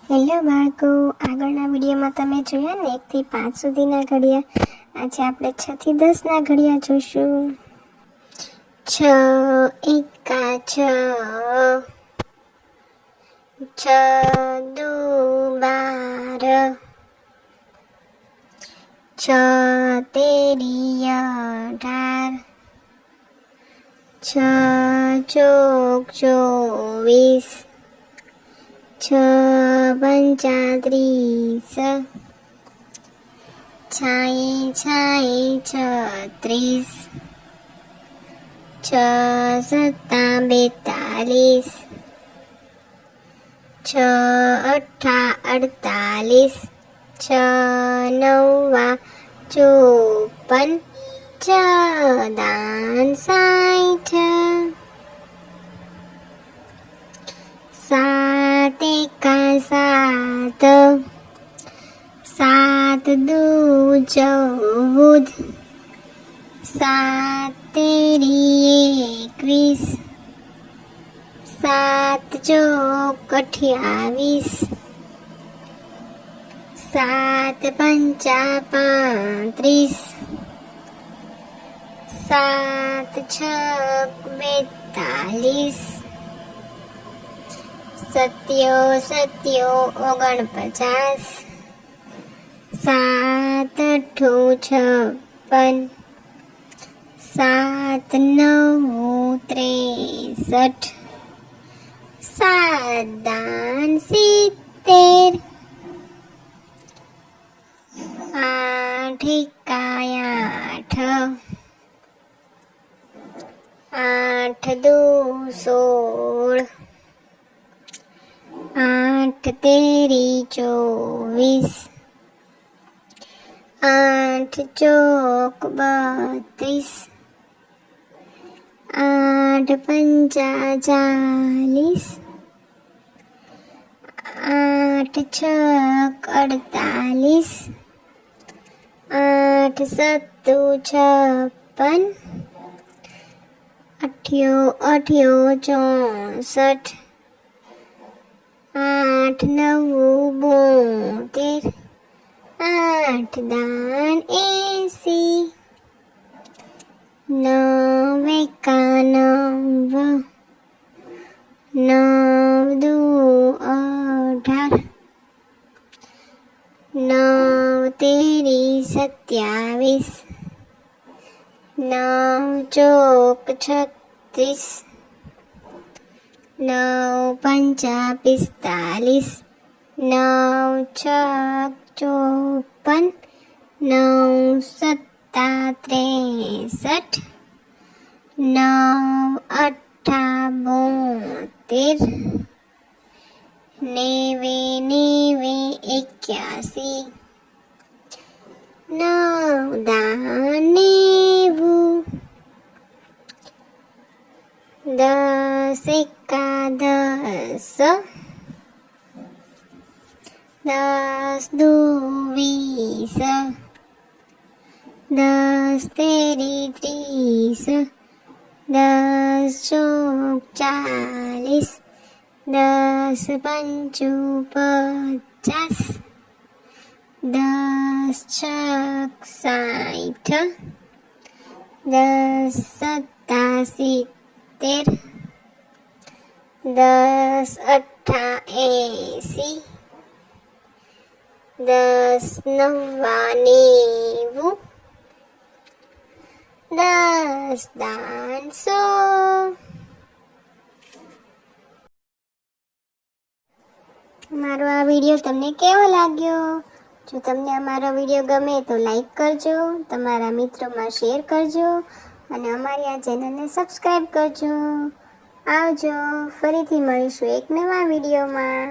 Hello બાળકો, આગળના વિડીયોમાં તમે જોયા ને 1 થી 5 સુધીના ઘડિયા. આજે આપણે 6 થી 10 ના ઘડિયા જોઈશું. 6 એકા 6, 6 દુ 12, 6 તેરી 18, 6 ચોક 24, 6 પંચા 30, 6 છાઈ 36, 6 સત્તા 42, 6 અઠ્ઠા 48, 6 નવા 54, 6 દાન 60, 7 એકા 7, 7 દુ 14, 7 તેરી 21, 7 ચોક 28, 7 પંચા 35, 7 છક 42, 7 49, 7 અઠ્ઠું 56, 7 નવું 63, 7 દાન 70, 8 એકા 8, 8 દુ 16, 8 તેરી 24, 8 ચોક 32, 8 પંચા 40, 8 છક 48, 8 સત્તુ 56, 8 64, 8 નવું 72, 8 દાન 80, 9 એકા 9, 9 દુ 18, 9 તેરી 27, 9 ચોક 36, 9 પંચા 45, 9 છક 54, 9 સત્તા 63, 9 અઠ્ઠા 72, 90 81, 9 દાન 90, 10 એકા 10, 10 દુ 20, 10 તેરી 30, 10 ચોક 40, 10 પંચું 50, 10 છક 60, 10 સત્તા 70, 10 અઠ્ઠા 80, 10 નવા 90, 10 દાન 100. મારો આ વિડીયો તમને કેવો લાગ્યો? જો તમને અમારો વિડીયો ગમે તો લાઈક કરજો, તમારા મિત્રોમાં શેર કરજો અને અમારી આ ચેનલને સબસ્ક્રાઈબ કરજો. આવજો, ફરીથી મળીશું એક નવા વિડીયોમાં.